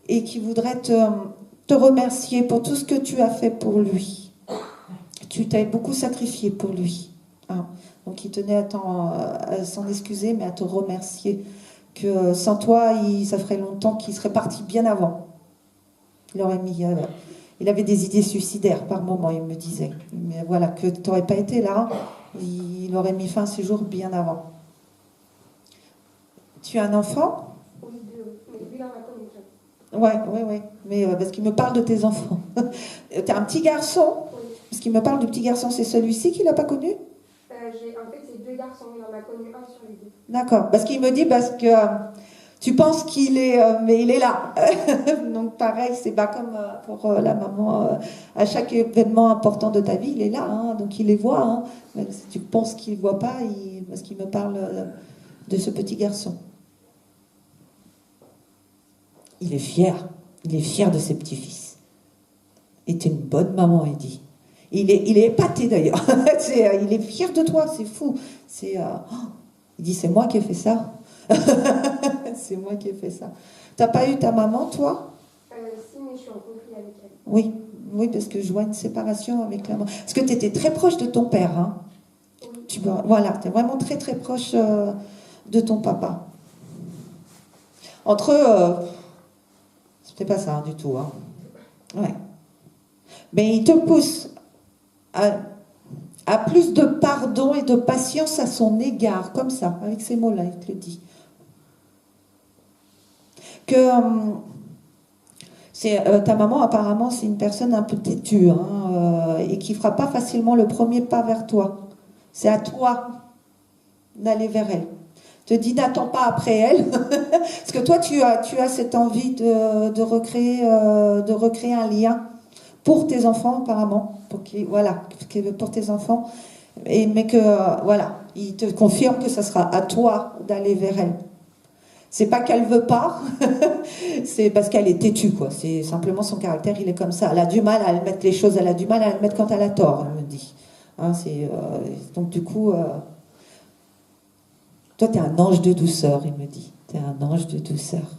Et qui voudrait te remercier pour tout ce que tu as fait pour lui. Tu t'es beaucoup sacrifié pour lui. Hein. Donc il tenait à s'en excuser, mais à te remercier. Que sans toi, ça ferait longtemps qu'il serait parti bien avant. Il aurait mis... il avait des idées suicidaires par moment, il me disait. Mais voilà, que tu n'aurais pas été là, il aurait mis fin à ses jours bien avant. Tu as un enfant? Oui, deux, mais lui, il en a connu qu'un. Ouais. Mais parce qu'il me parle de tes enfants. Tu as un petit garçon? Oui. Parce qu'il me parle du petit garçon, c'est celui-ci qu'il n'a pas connu? En fait, c'est deux garçons, il en a connu un sur les deux. D'accord. Parce qu'il me dit, parce que tu penses qu'il est... mais il est là. Donc pareil, c'est pas comme pour la maman. À chaque événement important de ta vie, il est là. Hein, donc il les voit. Hein. Même si tu penses qu'il ne voit pas, parce qu'il me parle de ce petit garçon. Il est fier. Il est fier de ses petits-fils. Et t'es une bonne maman, il dit. Il est épaté d'ailleurs. Il est fier de toi, c'est fou. Il dit, c'est moi qui ai fait ça. C'est moi qui ai fait ça. T'as pas eu ta maman, toi? Si, mais je suis en conflit avec elle. Oui, parce que je vois une séparation avec la maman. Parce que tu étais très proche de ton père. Hein. Oui. Voilà, tu es vraiment très très proche de ton papa. Entre eux, c'était pas ça du tout. Hein. Ouais. Mais il te pousse à plus de pardon et de patience à son égard, comme ça, avec ces mots-là, il te le dit. Que ta maman, apparemment, c'est une personne un peu têtue et qui ne fera pas facilement le premier pas vers toi. C'est à toi d'aller vers elle. Te dis, n'attends pas après elle. Parce que toi, tu as cette envie de recréer un lien pour tes enfants, apparemment. Pour tes enfants. Mais que, il te confirme que ça sera à toi d'aller vers elle. C'est pas qu'elle veut pas, c'est parce qu'elle est têtue, quoi. C'est simplement son caractère, il est comme ça. Elle a du mal à admettre les choses, elle a du mal à admettre quand elle a tort, elle me dit. Hein, donc du coup, toi, t'es un ange de douceur, il me dit. T'es un ange de douceur.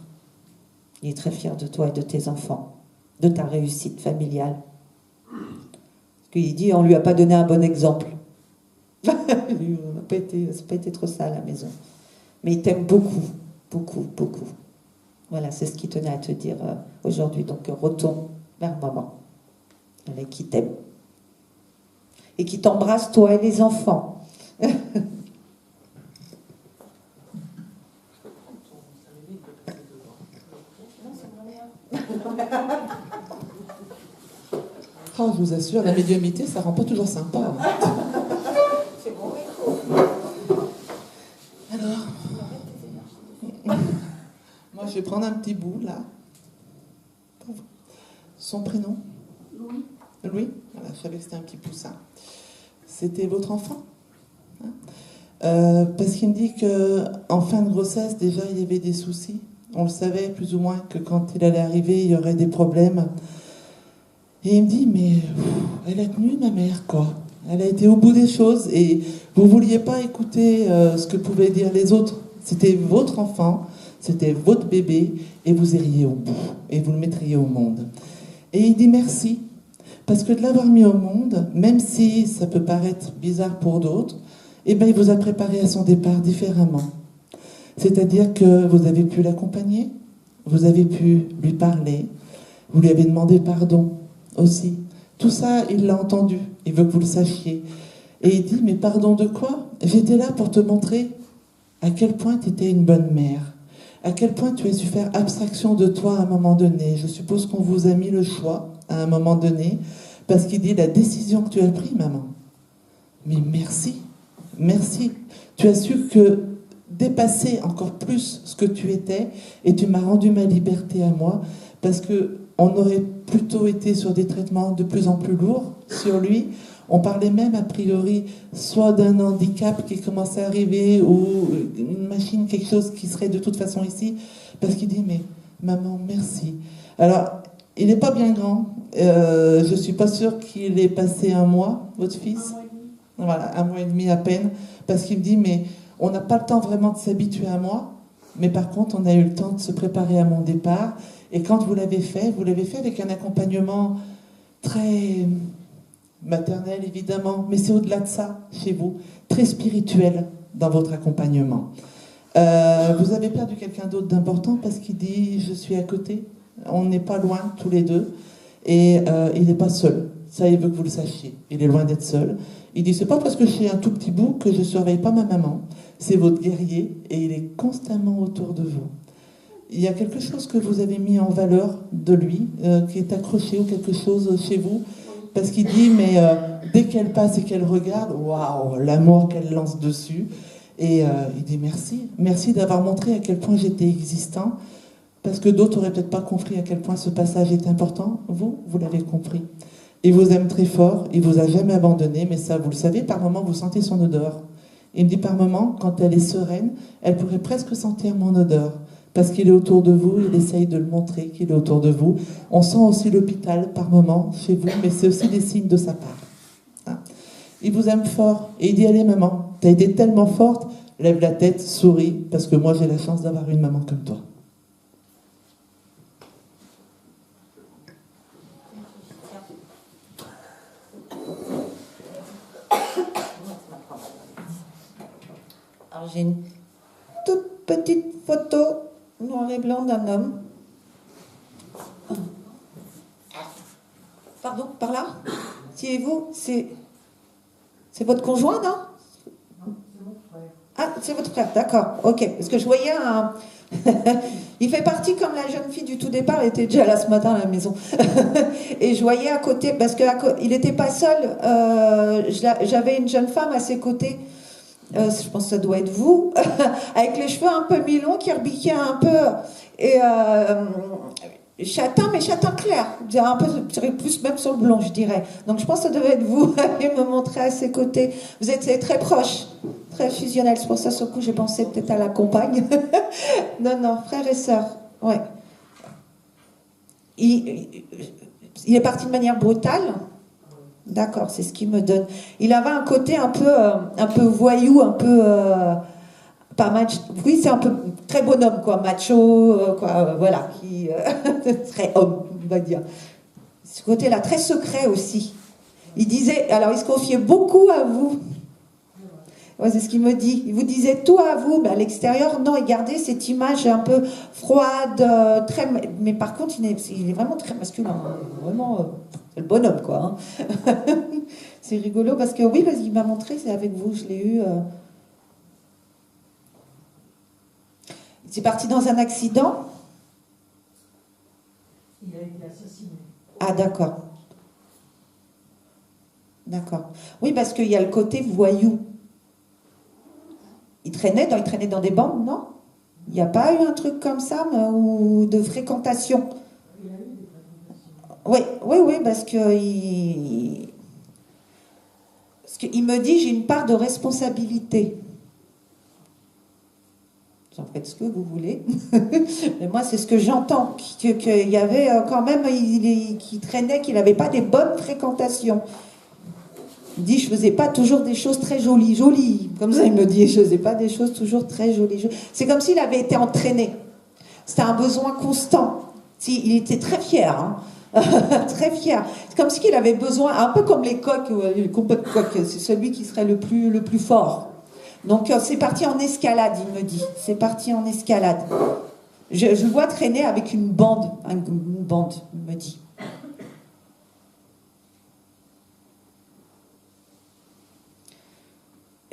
Il est très fier de toi et de tes enfants, de ta réussite familiale. Parce qu'il dit, on lui a pas donné un bon exemple. Ça n'a pas été trop ça à la maison. Mais il t'aime beaucoup. Beaucoup, beaucoup. Voilà, c'est ce qu'il tenait à te dire aujourd'hui. Donc, retourne vers maman, avec qui t'aime. Et qui t'embrasse, toi et les enfants. Oh, je vous assure, la médiumnité, ça rend pas toujours sympa. Hein. C'est bon, Alors, moi, je vais prendre un petit bout, là. Son prénom? Louis. Louis? Voilà, je savais que c'était un petit poussin. C'était votre enfant? Hein? Parce qu'il me dit qu'en fin de grossesse, déjà, il y avait des soucis. On le savait plus ou moins que quand il allait arriver, il y aurait des problèmes. Et il me dit, mais elle a tenu, ma mère, quoi. Elle a été au bout des choses et vous ne vouliez pas écouter ce que pouvaient dire les autres. C'était votre enfant, c'était votre bébé et vous iriez au bout et vous le mettriez au monde. Et il dit merci, parce que de l'avoir mis au monde, même si ça peut paraître bizarre pour d'autres, eh ben, il vous a préparé à son départ différemment. C'est-à-dire que vous avez pu l'accompagner, vous avez pu lui parler, vous lui avez demandé pardon aussi. Tout ça, il l'a entendu, il veut que vous le sachiez. Et il dit, mais pardon de quoi? J'étais là pour te montrer à quel point tu étais une bonne mère, à quel point tu as su faire abstraction de toi à un moment donné. Je suppose qu'on vous a mis le choix à un moment donné, parce qu'il dit, la décision que tu as prise, maman, mais merci, merci. Tu as su que dépasser encore plus ce que tu étais, et tu m'as rendu ma liberté à moi, parce que on aurait plutôt été sur des traitements de plus en plus lourds sur lui. On parlait même a priori soit d'un handicap qui commençait à arriver ou une machine, quelque chose qui serait de toute façon ici, parce qu'il dit, mais maman, merci. Alors, il n'est pas bien grand. Je ne suis pas sûre qu'il ait passé un mois, votre fils. 1 mois et demi. Voilà, 1 mois et demi à peine, parce qu'il me dit, mais on n'a pas le temps vraiment de s'habituer à moi, mais par contre, on a eu le temps de se préparer à mon départ. Et quand vous l'avez fait avec un accompagnement très maternel, évidemment, mais c'est au-delà de ça, chez vous, très spirituel dans votre accompagnement. Vous avez perdu quelqu'un d'autre d'important parce qu'il dit « je suis à côté ». On n'est pas loin tous les deux. Et il n'est pas seul. Ça, il veut que vous le sachiez. Il est loin d'être seul. Il dit, c'est pas parce que je suis un tout petit bout que je ne surveille pas ma maman. C'est votre guerrier et il est constamment autour de vous. Il y a quelque chose que vous avez mis en valeur de lui, qui est accroché ou quelque chose chez vous. Parce qu'il dit, mais dès qu'elle passe et qu'elle regarde, waouh, l'amour qu'elle lance dessus. Et il dit merci. Merci d'avoir montré à quel point j'étais existant. Parce que d'autres n'auraient peut-être pas compris à quel point ce passage est important. Vous l'avez compris. Il vous aime très fort, il vous a jamais abandonné, mais ça, vous le savez, par moments, vous sentez son odeur. Il me dit par moments, quand elle est sereine, elle pourrait presque sentir mon odeur. Parce qu'il est autour de vous, il essaye de le montrer qu'il est autour de vous. On sent aussi l'hôpital par moments chez vous, mais c'est aussi des signes de sa part. Hein? Il vous aime fort, et il dit, allez maman, t'as été tellement forte, lève la tête, souris, parce que moi j'ai la chance d'avoir une maman comme toi. Alors j'ai une toute petite photo noir et blanc d'un homme. Pardon, par là? C'est vous? C'est votre conjoint, non? Non, c'est mon frère. Ah, c'est votre frère, d'accord, ok. Parce que je voyais un... il fait partie comme la jeune fille du tout départ, elle était déjà là ce matin à la maison. Et je voyais à côté, parce qu'il n'était pas seul, j'avais une jeune femme à ses côtés, je pense que ça doit être vous, avec les cheveux un peu mi-longs qui rebiquaient un peu, et châtain, mais châtain clair, un peu plus même sur le blond, je dirais. Donc je pense que ça devait être vous, et me montrer à ses côtés. Vous êtes très proches. Très fusionnel, c'est pour ça sur le coup j'ai pensé peut-être à la compagne. Non, frère et sœur, ouais. Il est parti de manière brutale. D'accord, c'est ce qu'il me donne. Il avait un côté un peu voyou, un peu pas macho. Oui, c'est un peu très bonhomme, quoi, macho, quoi, voilà, qui très homme, on va dire. Ce côté-là, très secret aussi. Il disait, alors il se confiait beaucoup à vous. Ouais, c'est ce qu'il me dit. Il vous disait tout à vous, mais à l'extérieur, non, il gardait cette image un peu froide, très... Mais par contre, il est vraiment très masculin. Vraiment, le bonhomme, quoi. Hein. C'est rigolo, parce que oui, parce qu'il m'a montré, c'est avec vous, je l'ai eu... C'est parti dans un accident. Il a été assassiné. Ah, d'accord. D'accord. Oui, parce qu'il y a le côté voyou. Il traînait dans des bandes, non? Il n'y a pas eu un truc comme ça, ou de fréquentation? Il a eu des fréquentations. Oui, parce qu'il me dit, j'ai une part de responsabilité. Vous en faites ce que vous voulez. Mais moi, c'est ce que j'entends, qu'il y avait quand même, qui traînait, qu'il n'avait pas des bonnes fréquentations. Il dit, je faisais pas toujours des choses très jolies. Comme ça, il me dit, je faisais pas des choses toujours très jolies. C'est comme s'il avait été entraîné. C'était un besoin constant. Il était très fier, hein. Très fier. C'est comme s'il avait besoin, un peu comme les coqs, les combats de coqs, c'est celui qui serait le plus fort. Donc, c'est parti en escalade, il me dit. C'est parti en escalade. Je le vois traîner avec une bande, il me dit.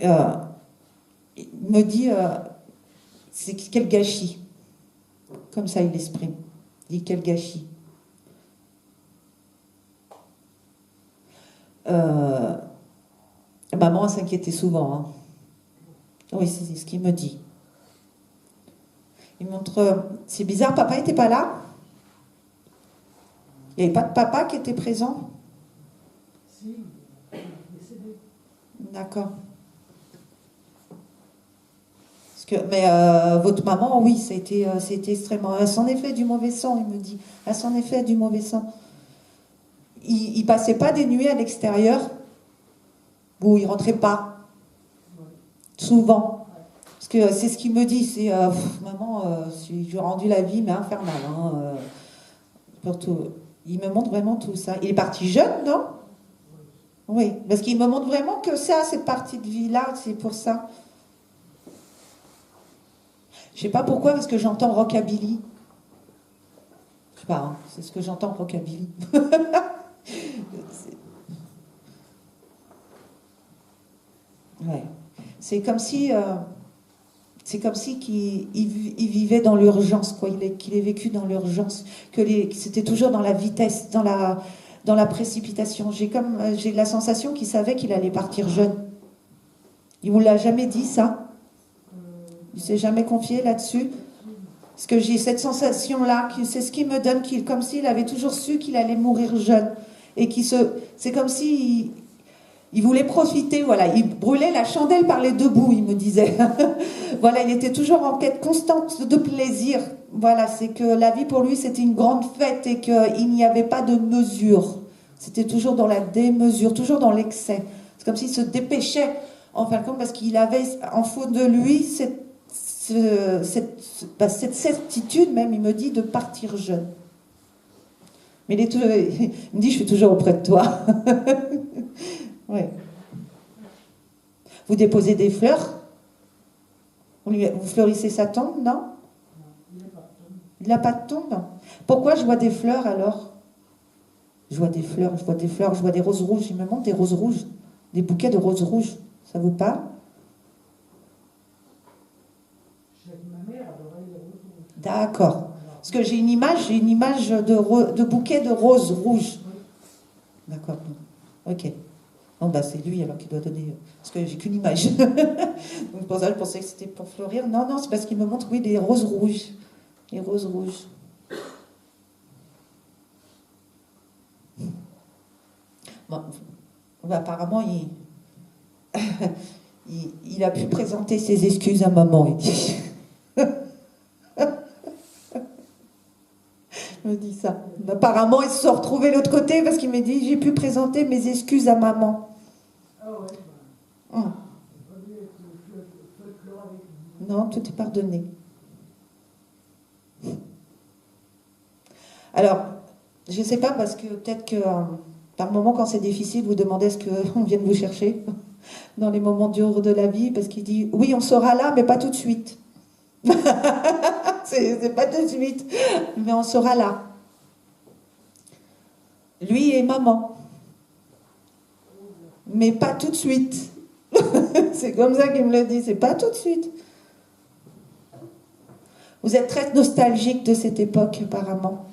Il me dit, c'est quel gâchis. Comme ça, il l'exprime. Il dit, quel gâchis. Maman s'inquiétait souvent. Hein. Oui, c'est ce qu'il me dit. Il montre, c'est bizarre, papa n'était pas là. Il n'y avait pas de papa qui était présent. Si, il est décédé. D'accord. Mais votre maman, oui, c'était extrêmement... Elle s'en est fait du mauvais sang, il me dit. Elle s'en est fait du mauvais sang. Il passait pas des nuits à l'extérieur où il rentrait pas. Souvent. Parce que c'est ce qu'il me dit, c'est maman, j'ai rendu la vie, mais infernale. Hein, pour tout. Il me montre vraiment tout ça. Il est parti jeune, non? Oui, parce qu'il me montre vraiment que ça, cette partie de vie-là, c'est pour ça. Je sais pas pourquoi, parce que j'entends rockabilly. Je sais pas, hein, c'est ce que j'entends rockabilly. Ouais. C'est comme si qu'il vivait dans l'urgence, quoi. Qu'il ait vécu dans l'urgence, que c'était toujours dans la vitesse, dans la précipitation. J'ai la sensation qu'il savait qu'il allait partir jeune. Il vous l'a jamais dit, ça? Il s'est jamais confié là-dessus? Parce que j'ai cette sensation-là, c'est ce qui me donne, comme s'il avait toujours su qu'il allait mourir jeune. Et c'est comme si il voulait profiter, voilà. Il brûlait la chandelle par les deux bouts, il me disait. Voilà, il était toujours en quête constante de plaisir. Voilà, c'est que la vie pour lui, c'était une grande fête et qu'il n'y avait pas de mesure. C'était toujours dans la démesure, toujours dans l'excès. C'est comme s'il se dépêchait, en fin de compte, parce qu'il avait en fond de lui cette certitude, même, il me dit, de partir jeune. Mais il me dit, je suis toujours auprès de toi. Oui. Vous déposez des fleurs? Vous fleurissez sa tombe, non? Il n'a pas de tombe. Pourquoi je vois des fleurs alors? Je vois des fleurs, je vois des roses rouges. Il me montre des roses rouges, des bouquets de roses rouges. Ça vous parle? Ma mère adorait les roses rouges. D'accord. Parce que j'ai une image de bouquet de roses rouges. D'accord. Ok. Bon, bah, c'est lui alors qui doit donner. Parce que j'ai qu'une image. Donc pour ça, je pensais que c'était pour fleurir. Non, non, c'est parce qu'il me montre, oui, des roses rouges. Les roses rouges. Bon, apparemment, il a pu présenter ses excuses à maman, il dit. Il me dit ça. Apparemment, ils se sont retrouvés de l'autre côté parce qu'il m'a dit, j'ai pu présenter mes excuses à maman. Ah ouais. Hum. Non, tout est pardonné. Alors, je ne sais pas, parce que peut-être que par moment, quand c'est difficile, vous demandez est-ce qu'on vienne vous chercher dans les moments durs de la vie, parce qu'il dit, oui, on sera là, mais pas tout de suite. c'est pas tout de suite, mais on sera là. Lui et maman. Mais pas tout de suite. C'est comme ça qu'il me le dit, c'est pas tout de suite. Vous êtes très nostalgique de cette époque, apparemment.